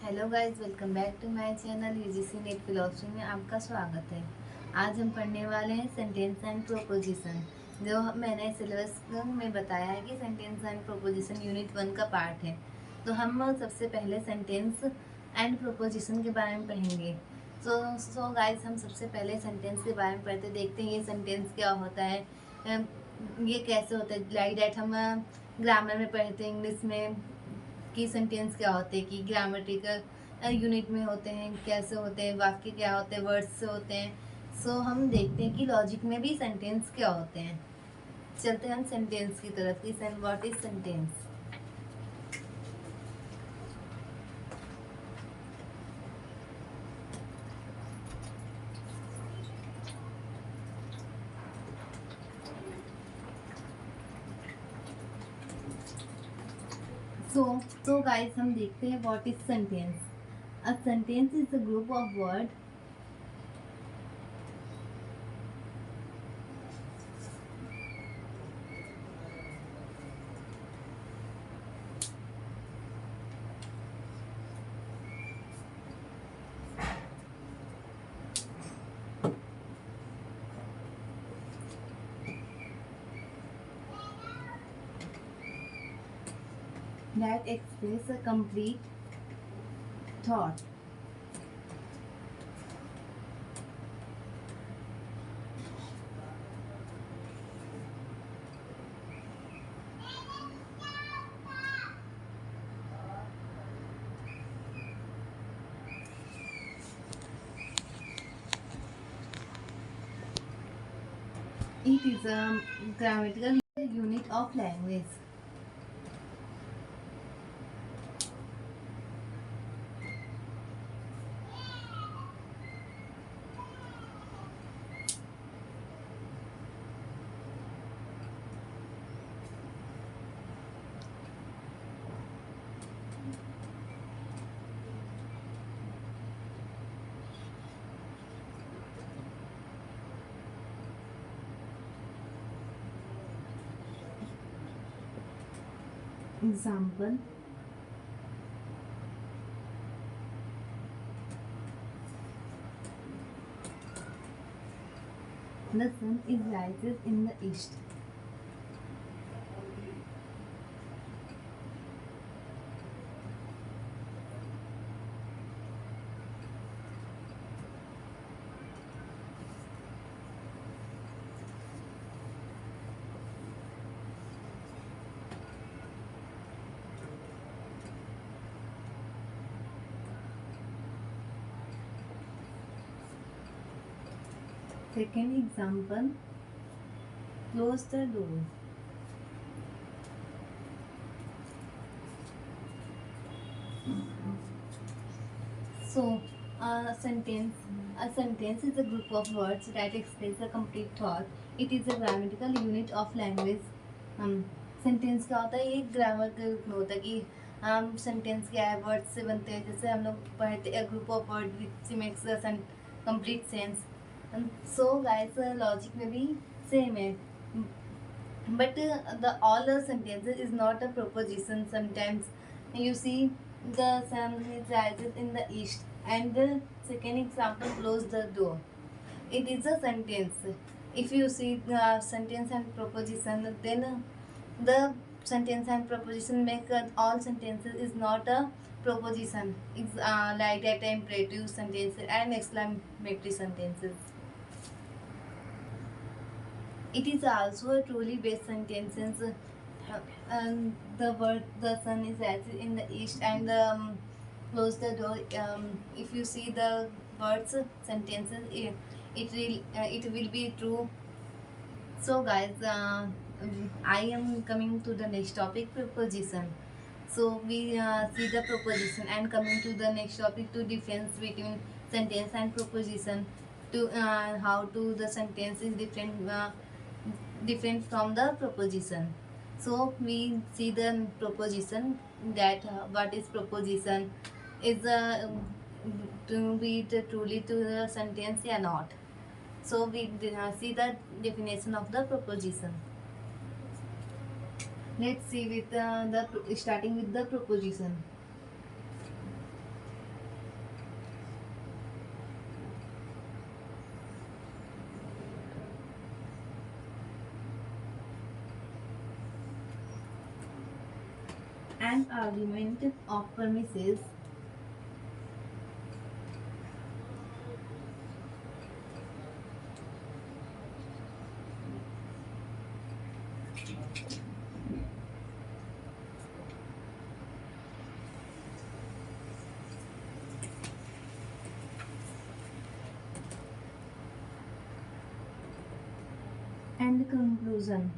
Hello guys, welcome back to my channel UGC NET philosophy में आपका स्वागत है। आज हम पढ़ने वाले हैं सेंटेंस एंड प्रोपोजिशन। जो मैंने सिलेबस में बताया है कि सेंटेंस एंड प्रोपोजिशन यूनिट 1 का पार्ट है। तो हम सबसे पहले सेंटेंस एंड प्रोपोजिशन के बारे में पढ़ेंगे। सो गाइस, हम सबसे पहले सेंटेंस के बारे में पढ़ते देखते हैं ये सेंटेंस क्या होता है, ये कैसे होता है। लाइक डैट हम ग्रामर में पढ़ते हैं इंग्लिश में कि सेंटेंस क्या होते हैं, कि ग्रामेटिकल यूनिट में होते हैं, कैसे होते हैं, वाक्य क्या होते हैं, वर्ड्स से होते हैं। सो हम देखते हैं कि लॉजिक में भी सेंटेंस क्या होते हैं। चलते हैं हम सेंटेंस की तरफ कि what is sentence. So guys, हम देखते हैं what is sentence. A sentence is a group of word that express a complete thought. It is a grammatical unit of language. Example: the sun is rises in the east. Second example: close the door. So, a sentence is a group of words that express a complete thought. It is a grammatical unit of language. Sentence क्या होता है? ये grammar के रूप में होता है कि हम सेंटेंस क्या है, वर्ड से बनते हैं। जैसे हम लोग पढ़ते हैं group of word which makes a complete sense. So guys, logic में भी सेम है, but the all the sentences is not a proposition. Sometimes you see the sun rises in the east, and the second example, close the door. It is a sentence. If you see the sentence and proposition, then the sentence and proposition make all sentences is not a proposition. It's like that imperative sentences and exclamatory sentences. It is also a truly based sentence. And the word "the sun is rising in the east" and close the door. If you see the words sentences, it will be true. So guys, I am coming to the next topic, proposition. So we see the proposition and coming to the next topic, to difference between sentence and proposition. To how to the sentence is different from the proposition. So we see the proposition, that what is proposition, is to be truly to the sentence or not. So we see the definition of the proposition. Let's see with the starting with the proposition. an argument of premises and conclusion.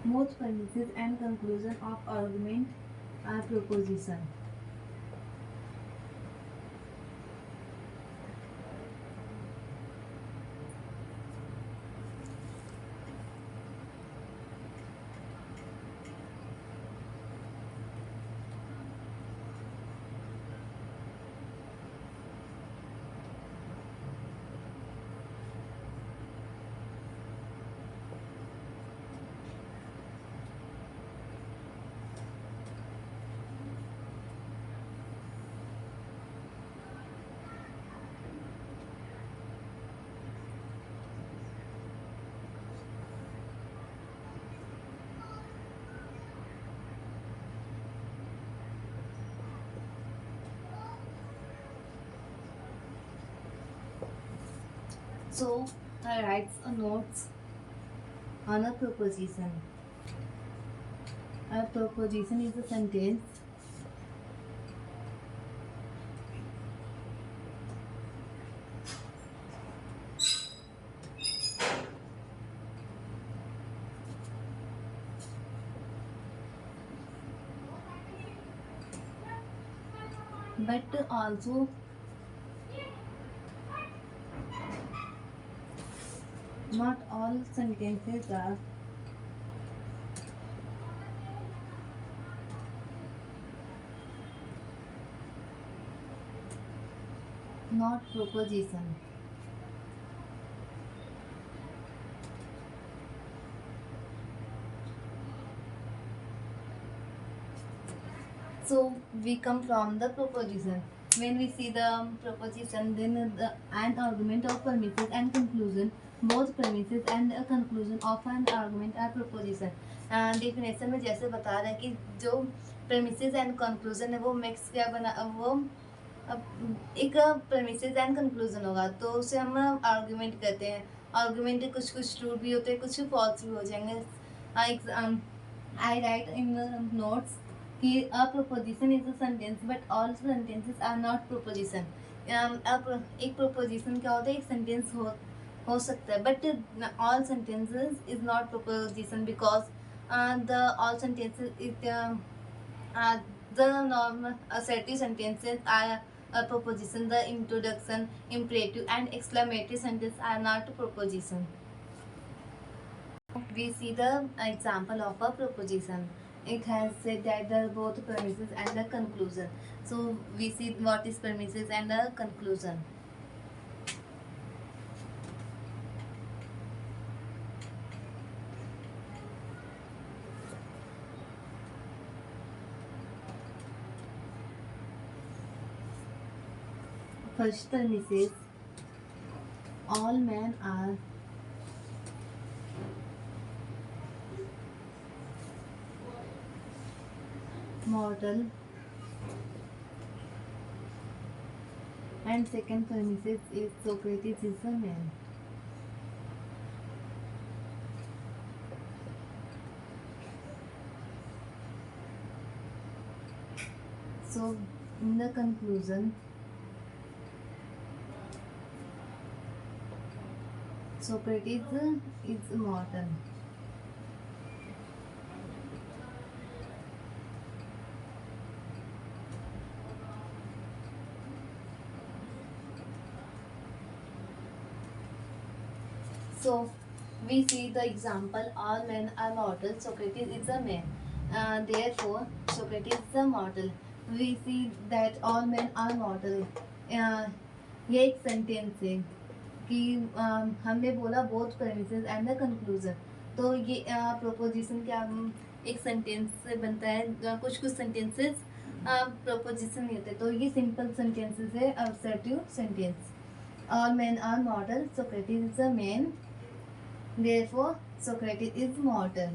Both premises and conclusion of argument are proposition. So I writes a notes on a proposition. A proposition is a sentence but also not all sentences are not proposition. So we come from the proposition. When we see the proposition, then an argument of premises and conclusion. Both premises and a conclusion of an argument are proposition. Definition में जैसे बता रहे हैं कि जो premises and conclusion है वो mix क्या बना वो एक premises and conclusion होगा तो उसे हम आर्गुमेंट कहते हैं. आर्गुमेंट कुछ ट्रू भी होते हैं, कुछ फॉल्स भी हो जाएंगे. आई राइट इन नोट्स कि a proposition is a sentence but all sentences are not proposition. अब एक proposition क्या होता है, एक sentence हो सकता है but all sentences is not proposition because the all sentences is the normal assertive sentences are a proposition. The introduction, imperative and exclamatory sentence are not proposition. We see the example of a proposition. It has said that the both premises and the conclusion. So we see what is premises and the conclusion. First premises: all men are mortal, and second premises is Socrates is a man. So in the conclusion, Socrates is immortal. So we see the example: all men are mortal. Socrates is a man. Therefore, Socrates is a mortal. We see that all men are mortal. ये एक sentence है कि हमने बोला both premises and the conclusion. तो ये proposition क्या एक सेंटेंस से बनता है. कुछ सेंटेंसेस प्रपोजिशन नहीं होते, तो ये सिंपल सेंटेंसेस है assertive sentence. All men are mortal. Socrates is a man. Therefore, Socrates is mortal.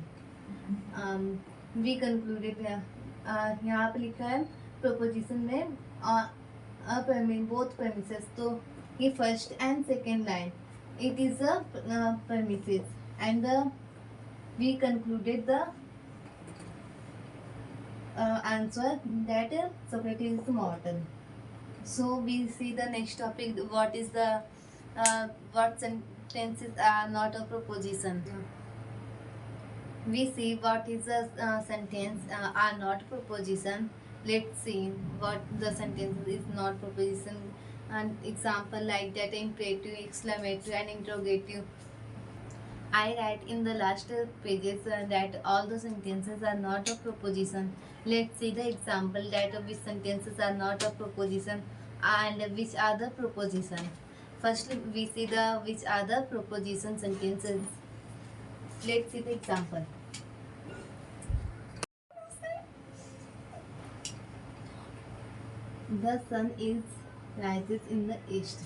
We concluded यहाँ पे लिखा है प्रोपोजिशन में बोथ premises. तो ये first and second line it is a premises and we concluded the answer that Socrates is mortal. So we see the next topic. What is the what sentences are not a proposition? We see what is a sentence are not proposition. Let's see what the sentence is not proposition. An example like that: imperative, exclamatory, and interrogative. I write in the last pages that all the sentences are not a proposition. Let's see the example that which sentences are not a proposition and which are the proposition. Firstly, we see the which are the proposition sentences. Let's see the example. The sun is rises in the east.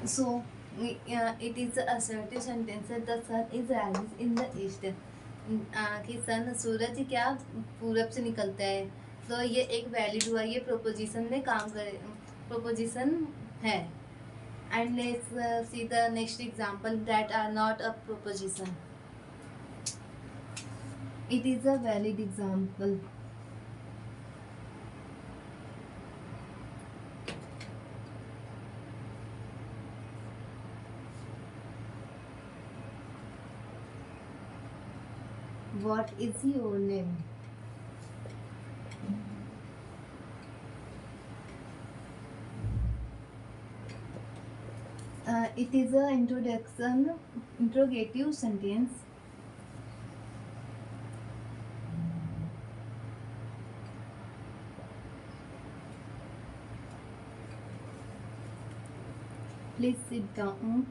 So it is a assertive sentence that the sun is rises in the east. कि सन सूरज क्या पूरब से निकलता है, तो ये एक valid हुआ, ये प्रोपोजिशन में काम करे, प्रोपोजिशन है. And let's see the next example that are not a proposition. It is a valid example. What is your name? It is a interrogative sentence. Please sit down.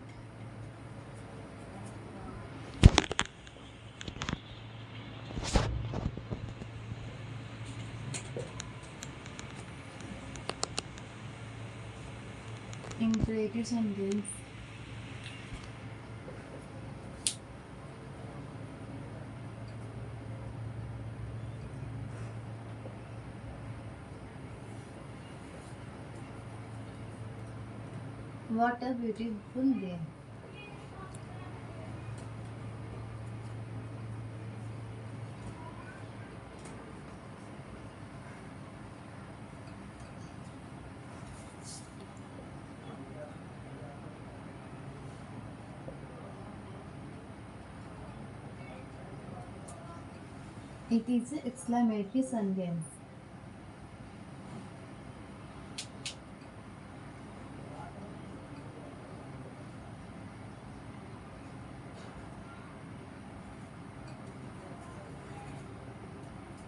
Imperative sentence. What a beautiful day. It is an exclamatory sentence.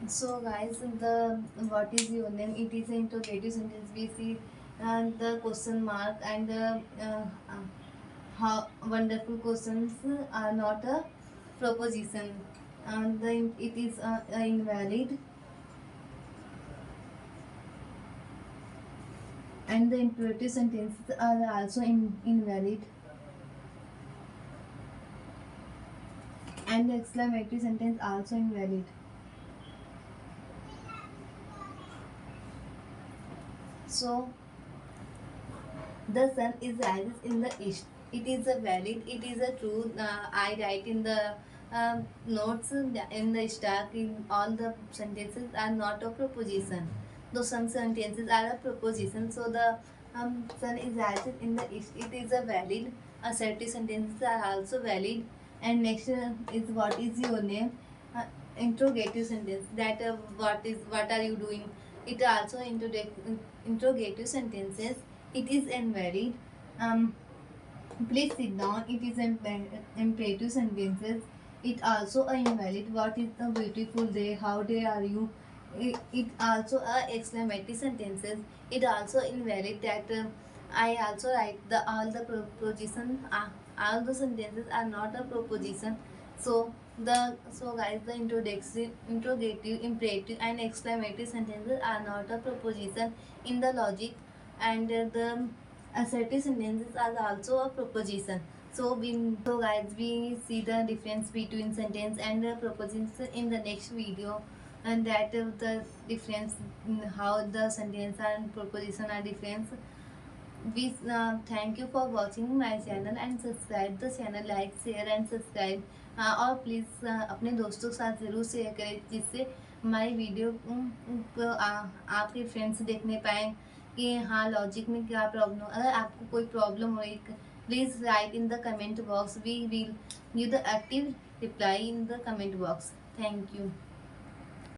So guys, the what is your name? It is an interrogative sentence. We see the question mark and how wonderful questions are not a proposition, and it is invalid, and the imperative sentences are also invalid, and the exclamatory sentence also invalid. So the sun is rises in the east. It is a valid. It is a true. I write in the notes in the stack. In all the sentences are not a proposition. Though some sentences are a proposition. So the sun is rises in the east. It is a valid. Assertive sentences are also valid. And next is what is your name? Interrogative sentence. That what are you doing? It also interrogative sentences. It is invalid. Please sit down. It is imperative sentences. It also invalid. What is the beautiful day? How day are you? it also exclamatory sentences. It also invalid that I also write the all the proposition. All the sentences are not a proposition. So guys, the interrogative, imperative, and exclamatory sentences are not a proposition in the logic, and the assertive sentences are also a proposition. So guys, we see the difference between sentence and proposition in the next video, and that the difference in how the sentence and proposition are different. We thank you for watching my channel and subscribe the channel, like, share and subscribe. और please अपने दोस्तों के साथ ज़रूर share करें, जिससे हमारी video को आपके फ्रेंड्स देखने पाएँ कि हाँ लॉजिक में क्या प्रॉब्लम। अगर आपको कोई प्रॉब्लम हो, please write in the comment box. We will give the active reply in the comment box. Thank you.